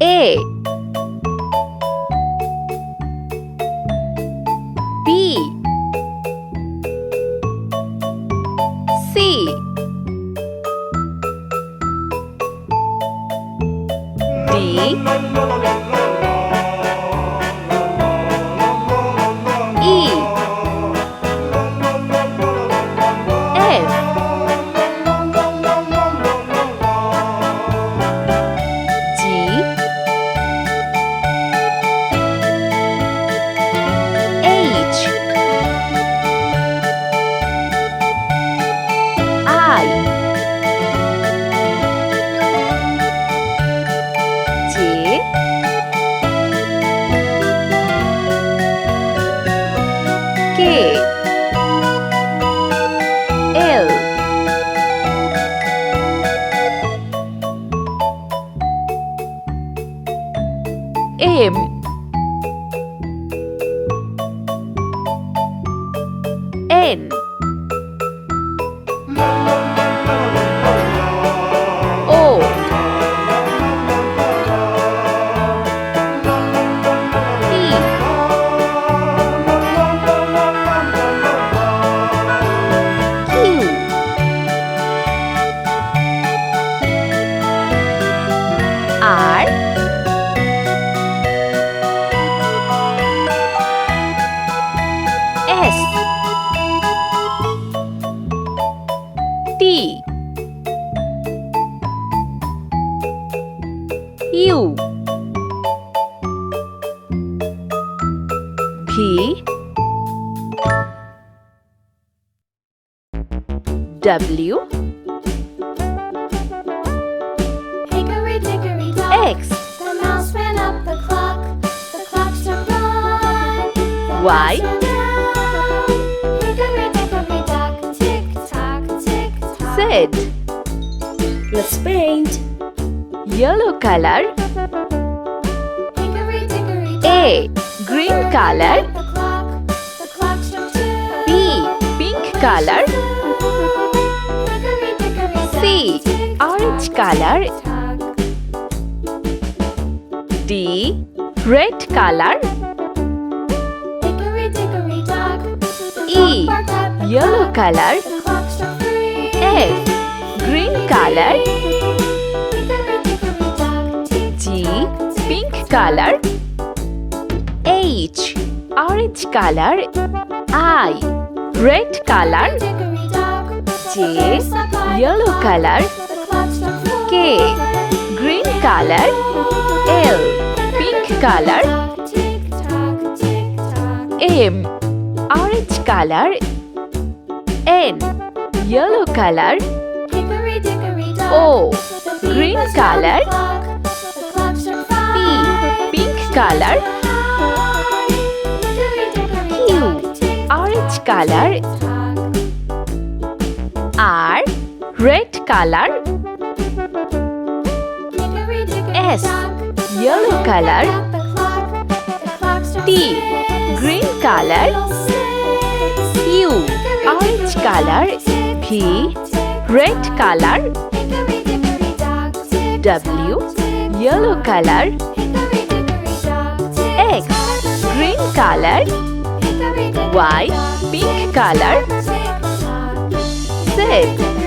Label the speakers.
Speaker 1: A B C D E F G H I J K L M N O P Q R S T U V W
Speaker 2: Hickory dickory dock,
Speaker 1: X
Speaker 2: the mouse ran up the clock struck one, the
Speaker 1: Y
Speaker 2: mouse ran down. Hickory dickory dock, tick tock,
Speaker 1: Z.
Speaker 3: Let's paint.
Speaker 1: Yellow color.
Speaker 2: Hickory dickory dock,
Speaker 1: A. Green color.
Speaker 2: the clock struck two,
Speaker 1: B. Pink color.
Speaker 2: Hickory dickory dock,
Speaker 1: C.
Speaker 2: tick
Speaker 1: Orange
Speaker 2: tock,
Speaker 1: color.
Speaker 2: tick tock.
Speaker 1: D. Red color.
Speaker 2: Hickory dickory dock, the
Speaker 1: E.
Speaker 2: clock barked at the
Speaker 1: Yellow
Speaker 2: clock,
Speaker 1: color.
Speaker 2: the clock struck three.
Speaker 1: F. Green color.
Speaker 2: Hickory dickory dock, tick
Speaker 1: G.
Speaker 2: tock, tick
Speaker 1: Pink
Speaker 2: tock.
Speaker 1: color. H. Orange color. I. Red color.
Speaker 2: Hickory dock,
Speaker 1: J. Yellow color.
Speaker 2: the clock struck four.
Speaker 1: K. Green color. L. Pink color.
Speaker 2: Tick tock, tick tock.
Speaker 1: M. Orange color. N. Yellow color.
Speaker 2: Hickory dickory dock,
Speaker 1: O.
Speaker 2: the bee
Speaker 1: Green
Speaker 2: buzzed round
Speaker 1: color.
Speaker 2: the clock, the clock struck
Speaker 1: P.
Speaker 2: five.
Speaker 1: Pink color.
Speaker 2: Hickory dickory
Speaker 1: Q.
Speaker 2: dock, tick
Speaker 1: Orange color.
Speaker 2: tock.
Speaker 1: R. Red color.
Speaker 2: Hickory dickory
Speaker 1: S.
Speaker 2: dock,
Speaker 1: Yellow color.
Speaker 2: the clock struck
Speaker 1: T.
Speaker 2: six.
Speaker 1: Green color.
Speaker 2: Six.
Speaker 1: U. Orange color. V. Red color.
Speaker 2: Hickory dickory dock, tick
Speaker 1: W.
Speaker 2: tock, tick
Speaker 1: Yellow
Speaker 2: tock.
Speaker 1: color.
Speaker 2: Hickory dickory dock, tick
Speaker 1: X.
Speaker 2: tock,
Speaker 1: Green color.
Speaker 2: hickory dickory
Speaker 1: Y.
Speaker 2: dock,
Speaker 1: Pink
Speaker 2: tick
Speaker 1: color.
Speaker 2: tock, tick tock.
Speaker 1: Z.